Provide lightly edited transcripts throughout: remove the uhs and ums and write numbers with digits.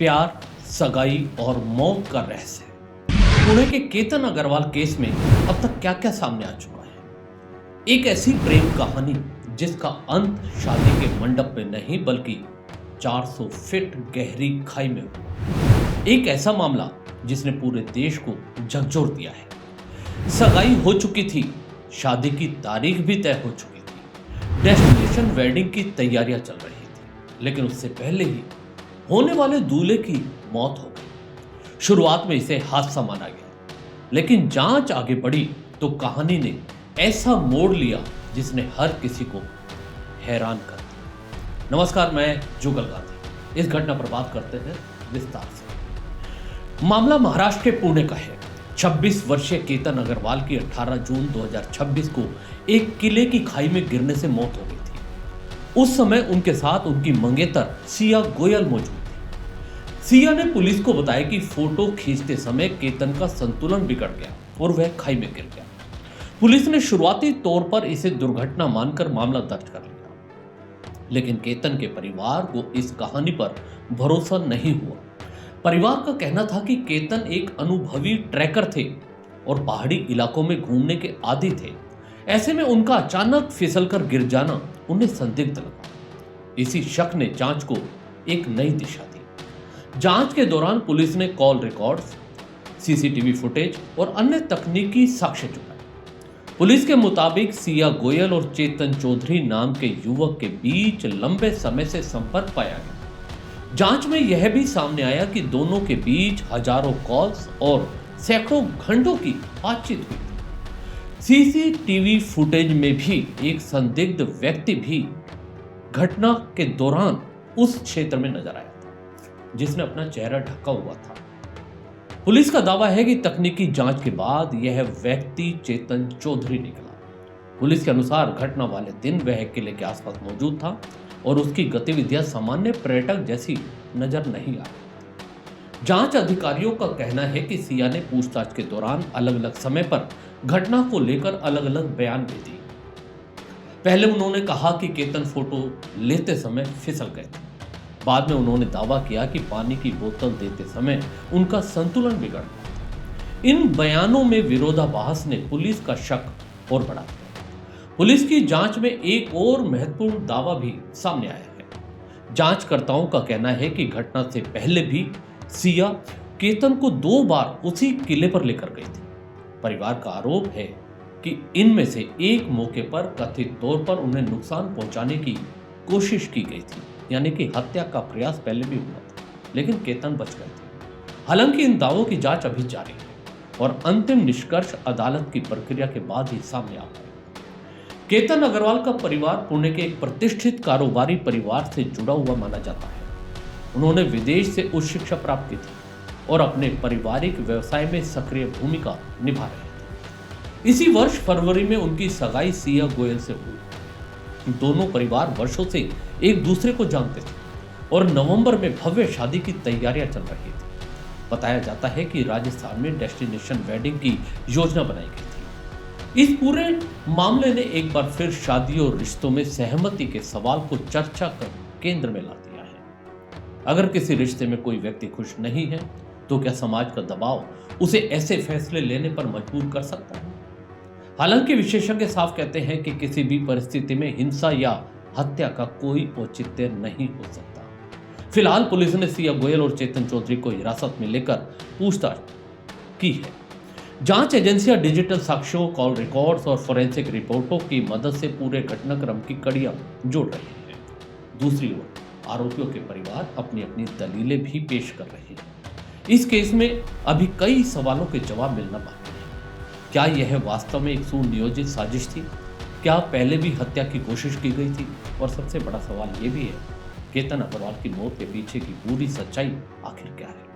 प्यार, सगाई और मौत का रहस्य। पुणे के केतन अग्रवाल केस में अब तक क्या क्या सामने आ चुका है। एक ऐसी प्रेम कहानी जिसका अंत शादी के मंडप में नहीं बल्कि 400 फीट गहरी खाई में हुआ। एक ऐसा मामला जिसने पूरे देश को झकझोर दिया है। सगाई हो चुकी थी, शादी की तारीख भी तय हो चुकी थी, डेस्टिनेशन वेडिंग की तैयारियां चल रही थी, लेकिन उससे पहले ही होने वाले दूल्हे की मौत हो गई। शुरुआत में इसे हादसा माना गया, लेकिन जांच आगे बढ़ी तो कहानी ने ऐसा मोड़ लिया जिसने हर किसी को हैरान कर दिया। नमस्कार, मैं जुगल गांधी। इस घटना पर बात करते हैं विस्तार से। मामला महाराष्ट्र के पुणे का है। 26 वर्षीय केतन अग्रवाल की 18 जून 2026 को एक किले की खाई में गिरने से मौत हो गई थी। उस समय उनके साथ उनकी मंगेतर सिया गोयल मौजूद थी। सिया ने पुलिस को बताया कि फोटो खींचते समय केतन का संतुलन बिगड़ गया और वह खाई में गिर गया। पुलिस ने शुरुआती तौर पर इसे दुर्घटना मानकर मामला दर्ज कर लिया, लेकिन केतन के परिवार को इस कहानी पर भरोसा नहीं हुआ। परिवार का कहना था कि केतन एक अनुभवी ट्रैकर थे और पहाड़ी इलाकों में घूमने के आदी थे। ऐसे में उनका अचानक फिसलकर गिर जाना उन्हें संदिग्ध लगा। इसी शक ने जांच को एक नई दिशा दी। जांच के दौरान पुलिस ने कॉल रिकॉर्ड्स, सीसीटीवी फुटेज और अन्य तकनीकी साक्ष्य जुटाए। पुलिस के मुताबिक सिया गोयल और चेतन चौधरी नाम के युवक के बीच लंबे समय से संपर्क पाया गया। जांच में यह भी सामने आया कि दोनों के बीच हजारों कॉल्स और सैकड़ों घंटों की बातचीत हुई थी। सीसीटीवी फुटेज में भी एक संदिग्ध व्यक्ति भी घटना के दौरान उस क्षेत्र में नजर आया था, जिसने अपना चेहरा ढका हुआ था। पुलिस का दावा है कि तकनीकी जांच के बाद यह व्यक्ति चेतन चौधरी निकला। पुलिस के अनुसार घटना वाले दिन वह किले के आसपास मौजूद था और उसकी गतिविधियां सामान्य पर्यटक जैसी नजर नहीं आ रही। जांच अधिकारियों का कहना है कि सिया ने पूछताछ के दौरान अलग अलग समय पर घटना को लेकर अलग अलग बयान भी दिए। पहले उन्होंने कहा कि केतन फोटो लेते समय फिसल गए थे। बाद में उन्होंने दावा किया कि पानी की बोतल देते समय उनका संतुलन बिगड़ गया। इन बयानों में विरोधाभास ने पुलिस का शक और बढ़ा दिया। पुलिस की जांच में एक और महत्वपूर्ण दावा भी सामने आया है। जांचकर्ताओं का कहना है कि घटना से पहले भी सिया केतन को 2 बार उसी किले पर लेकर गई थी। परिवार का आरोप है कि इनमें से एक मौके पर कथित तौर पर उन्हें नुकसान पहुंचाने की कोशिश की गई थी, यानी कि हत्या का प्रयास पहले भी हुआ था, लेकिन केतन बच गए थे। हालांकि इन दावों की जांच अभी जारी है और अंतिम निष्कर्ष अदालत की प्रक्रिया के बाद ही सामने आ पाएगा। केतन अग्रवाल का परिवार पुणे के एक प्रतिष्ठित कारोबारी परिवार से जुड़ा हुआ माना जाता है। उन्होंने विदेश से उच्च शिक्षा प्राप्त की थी और अपने पारिवारिक व्यवसाय में सक्रिय भूमिका निभा रहे थे। इसी वर्ष फरवरी में उनकी सगाई सिया गोयल से हुई। दोनों परिवार वर्षों से एक दूसरे को जानते थे और नवंबर में भव्य शादी की तैयारियां चल रही थी। बताया जाता है कि राजस्थान में डेस्टिनेशन वेडिंग की योजना बनाई गई थी। इस पूरे मामले ने एक बार फिर शादी और रिश्तों में सहमति के सवाल को चर्चा कर केंद्र में ला दिया है। अगर किसी रिश्ते में कोई व्यक्ति खुश नहीं है तो क्या समाज का दबाव उसे ऐसे फैसले लेने पर मजबूर कर सकता है? हालांकि विशेषज्ञ साफ कहते हैं कि किसी भी परिस्थिति में हिंसा या हत्या का कोई औचित्य नहीं हो सकता। फिलहाल पुलिस ने सिया गोयल और चेतन चौधरी को हिरासत में लेकर पूछताछ की है। जांच एजेंसियां डिजिटल साक्ष्यों, कॉल रिकॉर्ड्स और फोरेंसिक रिपोर्टों की मदद से पूरे घटनाक्रम की कड़ियां जोड़ रही हैं। दूसरी ओर आरोपियों के परिवार अपनी अपनी दलीलें भी पेश कर रहे हैं। इस केस में अभी कई सवालों के जवाब मिलना बाकी है। क्या यह वास्तव में एक सुनियोजित साजिश थी? क्या पहले भी हत्या की कोशिश की गई थी? और सबसे बड़ा सवाल यह भी है, केतन अग्रवाल की मौत के पीछे की पूरी सच्चाई आखिर क्या है?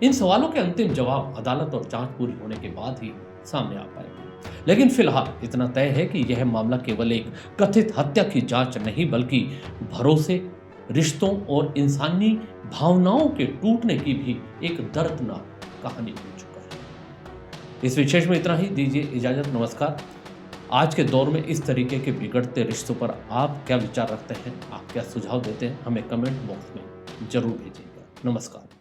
इन सवालों के अंतिम जवाब अदालत और जांच पूरी होने के बाद ही सामने आ पाएंगे। लेकिन फिलहाल इतना तय है कि यह मामला केवल एक कथित हत्या की जांच नहीं बल्कि भरोसे, रिश्तों और इंसानी भावनाओं के टूटने की भी एक दर्दनाक कहानी बन चुका है। इस विशेष में इतना ही। दीजिए इजाजत। नमस्कार। आज के दौर में इस तरीके के बिगड़ते रिश्तों पर आप क्या विचार रखते हैं? आप क्या सुझाव देते हैं? हमें कमेंट बॉक्स में जरूर भेजिएगा। नमस्कार।